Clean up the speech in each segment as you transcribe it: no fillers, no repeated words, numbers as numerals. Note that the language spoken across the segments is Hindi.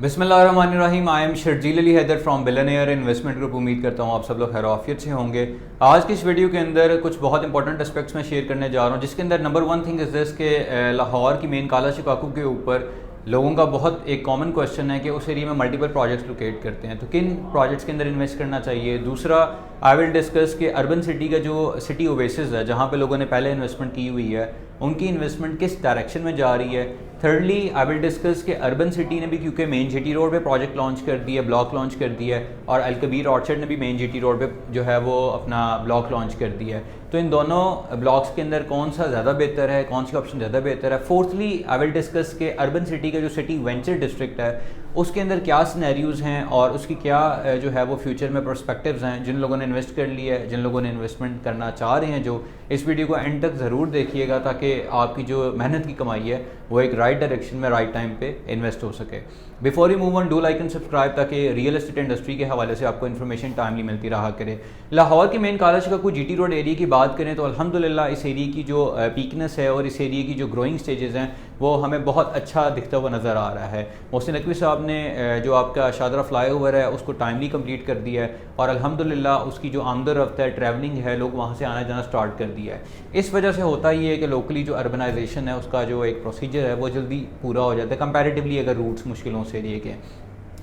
बिस्मिल्लाहिर्रहमानिर्रहीम। I am Sharjeel Ali Haider from billionaire investment group. उम्मीद करता हूँ आप सब लोग खैर आफियत से होंगे। आज की इस वीडियो के अंदर कुछ बहुत इंपॉर्टेंट एस्पेक्ट्स मैं शेयर करने जा रहा हूँ, जिसके अंदर number one thing is this के लाहौर की मेन काला शिकाकू के ऊपर लोगों का बहुत एक कॉमन क्वेश्चन है कि उस एरिया में मल्टीपल प्रोजेक्ट्स लोकेट करते हैं, तो किन प्रोजेक्ट्स के अंदर इन्वेस्ट करना चाहिए। दूसरा, आई विल डिस्कस कि अर्बन सिटी का जो सिटी ओवेसिस है, जहाँ पे लोगों ने पहले इन्वेस्टमेंट की हुई है, उनकी इन्वेस्टमेंट किस डायरेक्शन में जा रही है। थर्डली, आई विल डिस्कस कि अर्बन सिटी ने भी क्योंकि मेन जीटी रोड पे प्रोजेक्ट लॉन्च कर दिया, ब्लॉक लॉन्च कर दिया है, और अलकबीर ऑर्चर्ड ने भी मेन जीटी रोड पे जो है वो अपना ब्लॉक लॉन्च कर दिया है, तो इन दोनों ब्लॉक्स के अंदर कौन सा ज़्यादा बेहतर है, कौन सी ऑप्शन ज़्यादा बेहतर है। फोर्थली, आई विल डिस्कस के अर्बन सिटी का जो सिटी वेंचर डिस्ट्रिक्ट है उसके अंदर क्या सिनेरियोज़ हैं और उसकी क्या जो है वो फ्यूचर में पर्सपेक्टिव्स हैं। जिन लोगों ने इन्वेस्ट कर लिया है, जिन लोगों ने इन्वेस्टमेंट करना चाह रहे हैं, जो इस वीडियो को एंड तक ज़रूर देखिएगा ताकि आपकी जो मेहनत की कमाई है वो एक राइट डायरेक्शन में राइट टाइम पे इन्वेस्ट हो सके। Before you move on, do like and subscribe ताकि रियल एस्टेट इंडस्ट्री के हवाले से आपको इन्फॉर्मेशन टाइमली मिलती रहा करे। लाहौर की मेन काला शिकाकू जीटी रोड एरिया की बात करें तो अल्हम्दुलिल्लाह इस एरिया की जो पीकनेस है और इस एरिया की जो ग्रोइंग स्टेजेस हैं वो हमें बहुत अच्छा दिखता हुआ नज़र आ रहा है। मोहसिन नकवी साहब ने जो आपका शादरा फ्लाईओवर है उसको टाइमली कंप्लीट कर दिया है और अल्हम्दुलिल्लाह उसकी जो आमद रफ्त है, ट्रैवलिंग है, लोग वहाँ से आना जाना स्टार्ट कर दिया है। इस वजह से होता ही है कि लोकली जो अर्बनाइजेशन है उसका जो एक प्रोसीजर है वो जल्दी पूरा हो जाता है कंपैरेटिवली अगर रूट्स मुश्किलों से एरिया के।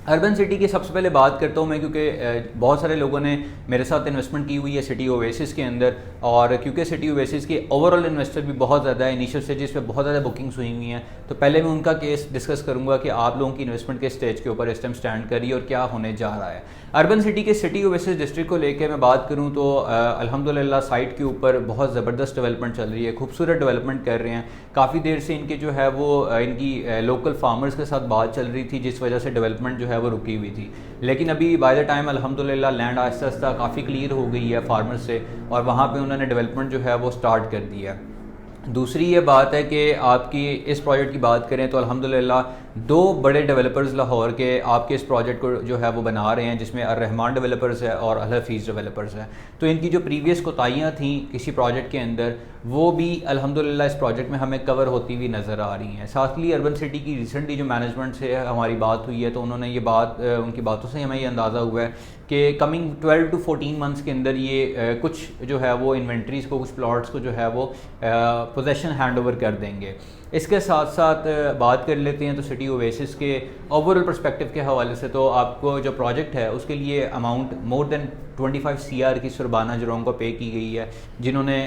अर्बन सिटी की सबसे पहले बात करता हूँ मैं, क्योंकि बहुत सारे लोगों ने मेरे साथ इन्वेस्टमेंट की हुई है सिटी ओवेसिस के अंदर, और क्योंकि सिटी ओवेसिस के ओवरऑल इन्वेस्टर भी बहुत ज़्यादा है, इनिशियल स्टेजेस पे बहुत ज़्यादा बुकिंग्स हुई हुई हैं, तो पहले मैं उनका केस डिस्कस करूँगा कि आप लोगों की इन्वेस्टमेंट के स्टेज के ऊपर इस टाइम स्टैंड करिए और क्या होने जा रहा है। अर्बन सिटी के सिटी ओवेसिस डिस्ट्रिक्ट को लेकर मैं बात करूँ तो अल्हम्दुलिल्लाह साइट के ऊपर बहुत ज़बरदस्त डेवलपमेंट चल रही है, खूबसूरत डेवलपमेंट कर रहे हैं। काफ़ी देर से इनके जो है वो इनकी लोकल फार्मर्स के साथ बात चल रही थी, जिस वजह से डेवलपमेंट जो है वो रुकी हुई थी, लेकिन अभी बाय द टाइम अल्हम्दुलिल्लाह लैंड आहिस्ता आहिस्ता काफ़ी क्लियर हो गई है फार्मर्स से, और वहाँ पे उन्होंने डेवलपमेंट जो है वो स्टार्ट कर दिया है। दूसरी ये बात है कि आपकी इस प्रोजेक्ट की बात करें तो अल्हम्दुलिल्लाह दो बड़े डेवलपर्स लाहौर के आपके इस प्रोजेक्ट को जो है वो बना रहे हैं, जिसमें अर्रहमान डेवलपर्स है और अल हफीज़ डेवलपर्स है। तो इनकी जो प्रीवियस कोताहियाँ थी किसी प्रोजेक्ट के अंदर वो भी अल्हम्दुलिल्लाह इस प्रोजेक्ट में हमें कवर होती हुई नज़र आ रही हैं। साथली अर्बन सिटी की रिसेंटली जो मैनेजमेंट से हमारी बात हुई है तो उन्होंने ये बात उनकी बातों से हमें ये अंदाज़ा हुआ है कि कमिंग 12 to 14 मंथ्स के अंदर ये कुछ जो है वो इन्वेंट्रीज़ को, कुछ प्लॉट्स को जो है वो पोजेसन हैंड ओवर कर देंगे। इसके साथ साथ बात कर लेते हैं तो सिटी ओवेसिस के ओवरऑल पर्सपेक्टिव के हवाले से, तो आपको जो प्रोजेक्ट है उसके लिए अमाउंट मोर देन 25 CR की सुरबाना जरोंग को पे की गई है, जिन्होंने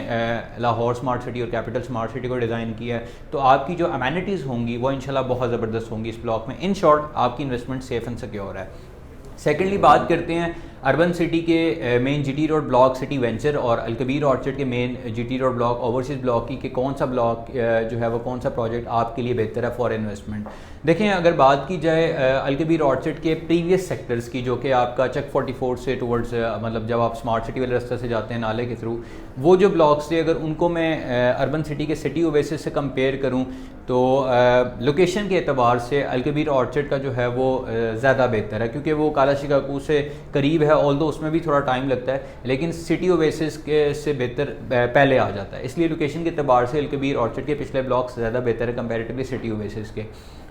लाहौर स्मार्ट सिटी और कैपिटल स्मार्ट सिटी को डिज़ाइन किया है। तो आपकी जो अमेनिटीज़ होंगी वो इंशाल्लाह बहुत ज़बरदस्त होंगी इस ब्लॉक में। इन शॉर्ट आपकी इन्वेस्टमेंट सेफ एंड सिक्योर है। सेकेंडली बात करते हैं अर्बन सिटी के main GT road block city venture और अलकबीर ऑर्चर्ड के main GT road block overseas block की कि कौन सा ब्लॉक जो है वो कौन सा प्रोजेक्ट आपके लिए बेहतर है फॉर इन्वेस्टमेंट। देखें, अगर बात की जाए अलकबीर ऑर्चर्ड के प्रीवियस सेक्टर्स की, जो कि आपका चक 44 से टुवर्ड्स मतलब जब आप स्मार्ट सिटी वाले रास्ते से जाते हैं नाले के थ्रू, वो जो ब्लॉक्स थे अगर उनको मैं अर्बन सिटी के सिटी ओवेसिस से कंपेयर करूँ तो लोकेशन के एतबार से अलकबीर ऑर्चर्ड का जो है वो ज़्यादा बेहतर है, क्योंकि वो काला शिकाकू से करीब है, ऑल्दो उसमें भी थोड़ा टाइम लगता है, लेकिन सिटी ओवेसिस के से बेहतर पहले आ जाता है। इसलिए लोकेशन के एतबार से अलकबीर ऑर्चर्ड के पिछले ब्लॉक्स ज़्यादा बेहतर है कंपैरेटिवली सिटी ओवेसिस के।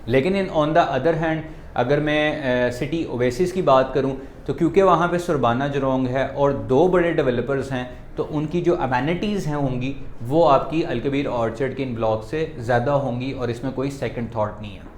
लेकिन ऑन द अदर हैंड अगर मैं सिटी ओवेसिस की बात करूं तो क्योंकि वहाँ पे सुरबाना जरोंग है और दो बड़े डेवलपर्स हैं, तो उनकी जो अमेनिटीज़ हैं होंगी वो आपकी अलकबीर ऑर्चर्ड के इन ब्लॉक से ज़्यादा होंगी, और इसमें कोई सेकंड थॉट नहीं है।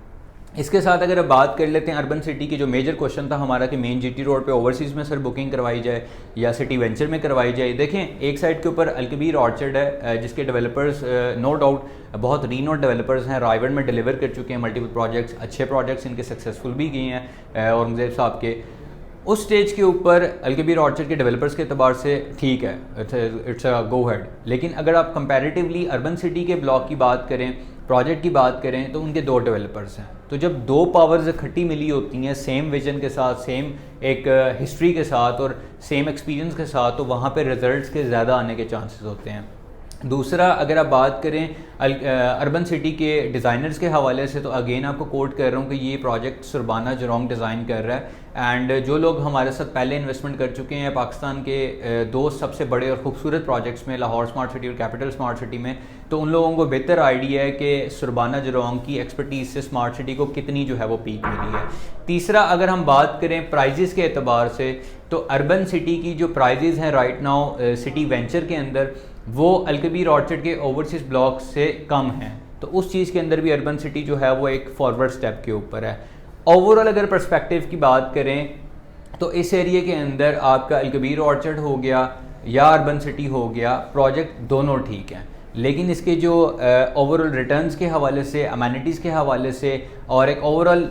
इसके साथ अगर अब बात कर लेते हैं अर्बन सिटी की, जो मेजर क्वेश्चन था हमारा कि मेन जीटी रोड पे ओवरसीज़ में सर बुकिंग करवाई जाए या सिटी वेंचर में करवाई जाए। देखें, एक साइड के ऊपर अलकबीर ऑर्चर्ड है जिसके डेवलपर्स नो डाउट बहुत रीनोड डेवलपर्स हैं, रायगढ़ में डिलीवर कर चुके हैं मल्टीपल प्रोजेक्ट्स, अच्छे प्रोजेक्ट्स इनके सक्सेसफुल भी गए हैं औरंगजेब साहब के। उस स्टेज के ऊपर अलकबीर ऑर्चर्ड के डेवलपर्स के अतबार से ठीक है, इट्स अ गो हेड। लेकिन अगर आप कंपैरेटिवली अर्बन सिटी के ब्लॉक की बात करें, प्रोजेक्ट की बात करें, तो उनके दो डेवलपर्स हैं। तो जब दो पावर्स इकट्ठी मिली होती हैं सेम विजन के साथ, सेम एक हिस्ट्री के साथ और सेम एक्सपीरियंस के साथ, तो वहाँ पे रिजल्ट्स के ज़्यादा आने के चांसेस होते हैं। दूसरा, अगर आप बात करें अर्बन सिटी के डिज़ाइनर्स के हवाले से, तो अगेन आपको कोट कर रहा हूँ कि ये प्रोजेक्ट सुरबाना जरोंग डिज़ाइन कर रहा है। एंड जो लोग हमारे साथ पहले इन्वेस्टमेंट कर चुके हैं पाकिस्तान के दो सबसे बड़े और खूबसूरत प्रोजेक्ट्स में, लाहौर स्मार्ट सिटी और कैपिटल स्मार्ट सिटी में, तो उन लोगों को बेहतर आइडिया है कि सुरबाना जरोंग की एक्सपर्टीज से स्मार्ट सिटी को कितनी जो है वो पीक मिली है। तीसरा, अगर हम बात करें प्राइजेस के एतबार से, तो अर्बन सिटी की जो प्राइजेस हैं राइट नाउ सिटी वेंचर के अंदर, वो अलकबीर ऑर्चर्ड के ओवरसीज ब्लॉक से कम हैं। तो उस चीज़ के अंदर भी अर्बन सिटी जो है वो एक फॉरवर्ड स्टेप के ऊपर है। ओवरऑल अगर पर्सपेक्टिव की बात करें तो इस एरिया के अंदर आपका अलकबीर ऑर्चर्ड हो गया या अर्बन सिटी हो गया, प्रोजेक्ट दोनों ठीक हैं, लेकिन इसके जो ओवरऑल रिटर्न्स के हवाले से, अमेनिटीज़ के हवाले से और एक ओवरऑल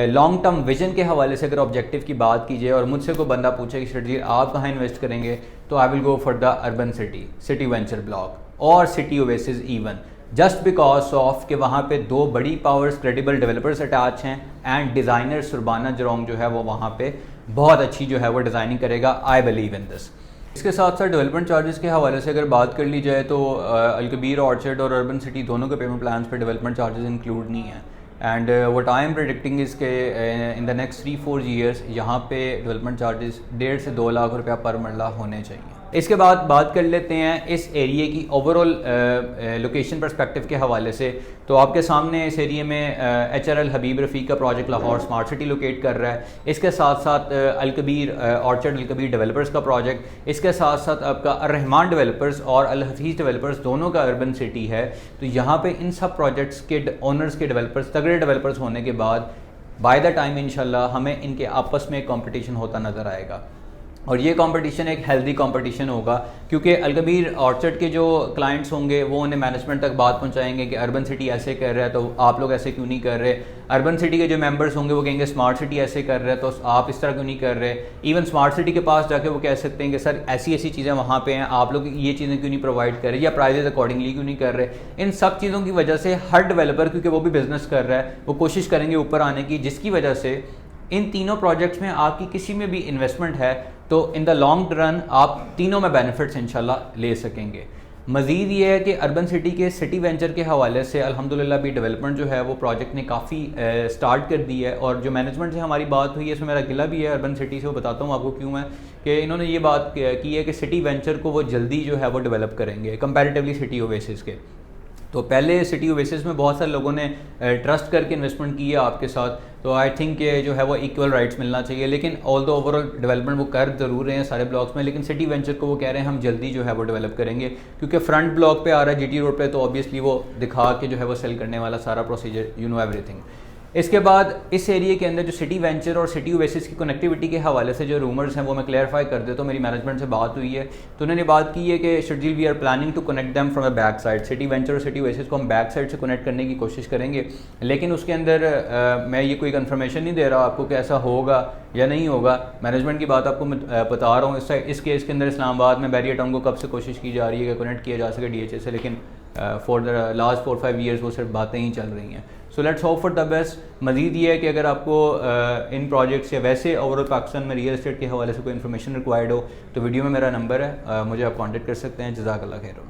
लॉन्ग टर्म विजन के हवाले से अगर ऑब्जेक्टिव की बात की जाए और मुझसे कोई बंदा पूछे कि शर्जील आप कहाँ इन्वेस्ट करेंगे, तो I will go for the urban city, city venture block और city oasis even, just because of कि वहाँ पे दो बड़ी पावर्स, क्रेडिबल डेवलपर्स अटैच हैं एंड डिज़ाइनर सुरबाना जरोंग जो है वो वहाँ पे बहुत अच्छी जो है वो डिज़ाइनिंग करेगा। I believe in this. इसके साथ साथ डेवलपमेंट चार्जेस के हवाले से अगर बात कर ली जाए तो अलकबीर ऑर्चर्ड और अर्बन सिटी दोनों के पेमेंट प्लान्स पे डेवलपमेंट चार्जेस इंक्लूड नहीं है। And what I am predicting is के इन द नेक्स्ट 3-4 ईयर्स यहाँ पे डेवलपमेंट चार्जेस 1.5 से 2 लाख रुपया पर मरला होने चाहिए। इसके बाद बात कर लेते हैं इस एरिया की ओवरऑल लोकेशन पर्सपेक्टिव के हवाले से। तो आपके सामने इस एरिया में HRL हबीब रफ़ीक का project Lahore smart city locate कर रहा है। इसके साथ साथ अलकबीर ऑर्चर्ड अलकबीर डेवलपर्स का प्रोजेक्ट, इसके साथ साथ आपका अर्रहमान डेवलपर्स और अल हफीज़ डेवलपर्स दोनों का अर्बन सिटी है। तो यहाँ पे इन सब प्रोजेक्ट्स के ओनर्स के डेवलपर्स, तगड़े डेवलपर्स होने के बाद बाय द टाइम इंशाल्लाह हमें इनके आपस में कंपटीशन होता नज़र आएगा और ये कंपटीशन एक हेल्दी कंपटीशन होगा, क्योंकि अलकबीर ऑर्चर्ड के जो क्लाइंट्स होंगे वो उन्हें मैनेजमेंट तक बात पहुंचाएंगे कि अर्बन सिटी ऐसे कर रहा है तो आप लोग ऐसे क्यों नहीं कर रहे। अर्बन सिटी के जो मेंबर्स होंगे वो कहेंगे स्मार्ट सिटी ऐसे कर रहे हैं तो आप इस तरह क्यों नहीं कर रहे। इवन स्मार्ट सिटी के पास जाके वो कह सकते हैं कि सर ऐसी ऐसी चीज़ें वहाँ पे हैं, आप लोग ये चीज़ें क्यों नहीं प्रोवाइड कर रहे या प्राइजेज अकॉर्डिंगली क्यों नहीं कर रहे। इन सब चीज़ों की वजह से हर डेवलपर, क्योंकि वो भी बिजनेस कर रहा है, वो कोशिश करेंगे ऊपर आने की, जिसकी वजह से इन तीनों प्रोजेक्ट्स में आपकी किसी में भी इन्वेस्टमेंट है तो इन द लॉन्ग रन आप तीनों में बेनिफिट्स इंशाल्लाह ले सकेंगे। मज़ीद ये है कि अर्बन सिटी के सिटी वेंचर के हवाले से अल्हम्दुलिल्लाह भी डेवलपमेंट जो है वो प्रोजेक्ट ने काफ़ी स्टार्ट कर दी है और जो मैनेजमेंट से हमारी बात हुई है इसमें मेरा गिला भी है अर्बन सिटी से, वो बताता हूँ आपको क्यों है कि इन्होंने ये बात की है कि सिटी वेंचर को वो जल्दी जो है वो डेवलप करेंगे कंपैरेटिवली सिटी ओएसिस के। तो पहले सिटी ओएसिस में बहुत सारे लोगों ने ट्रस्ट करके इन्वेस्टमेंट की है आपके साथ, तो आई थिंक ये जो है वो इक्वल राइट्स मिलना चाहिए। लेकिन ऑल द ओवरऑल डेवलपमेंट वो कर ज़रूर रहे हैं सारे ब्लॉक्स में, लेकिन सिटी वेंचर को वो कह रहे हैं हम जल्दी जो है वो डेवलप करेंगे, क्योंकि फ्रंट ब्लॉक पे आ रहा है GT रोड पे, तो ऑब्वियसली वो दिखा के जो है वो सेल करने वाला सारा प्रोसीजर, यू नो एवरीथिंग। इसके बाद इस एरिया के अंदर जो सिटी वेंचर और सिटी ओएसिस की कनेक्टिविटी के हवाले से जो रूमर्स हैं वो मैं क्लैरिफाई कर देता हूँ। मेरी मैनेजमेंट से बात हुई है तो उन्होंने बात की है कि Sharjeel we are planning to connect them from a back side. City venture और सिटी ओएसिस को हम बैक साइड से कनेक्ट करने की कोशिश करेंगे, लेकिन उसके अंदर मैं ये कोई कन्फर्मेशन नहीं दे रहा आपको कि ऐसा होगा या नहीं होगा। मैनेजमेंट की बात आपको मैं बता रहा हूँ। इस केस के अंदर इस्लामाबाद में बैरियर टाउन को कब से कोशिश की जा रही है कि कनेक्ट किया जा सके DHA से, लेकिन फॉर द लास्ट 4-5 ईयर्स वो सिर्फ बातें ही चल रही हैं। So let's hope for the best. मज़ीद ये है कि अगर आपको इन प्रोजेक्ट्स या वैसे ओवरऑल पाकिस्तान में रियल एस्टेट के हवाले से कोई इन्फॉर्मेशन रिक्वायर्ड हो तो वीडियो में मेरा नंबर है, मुझे आप कॉन्टेक्ट कर सकते हैं। जज़ाकल्लाह खैर।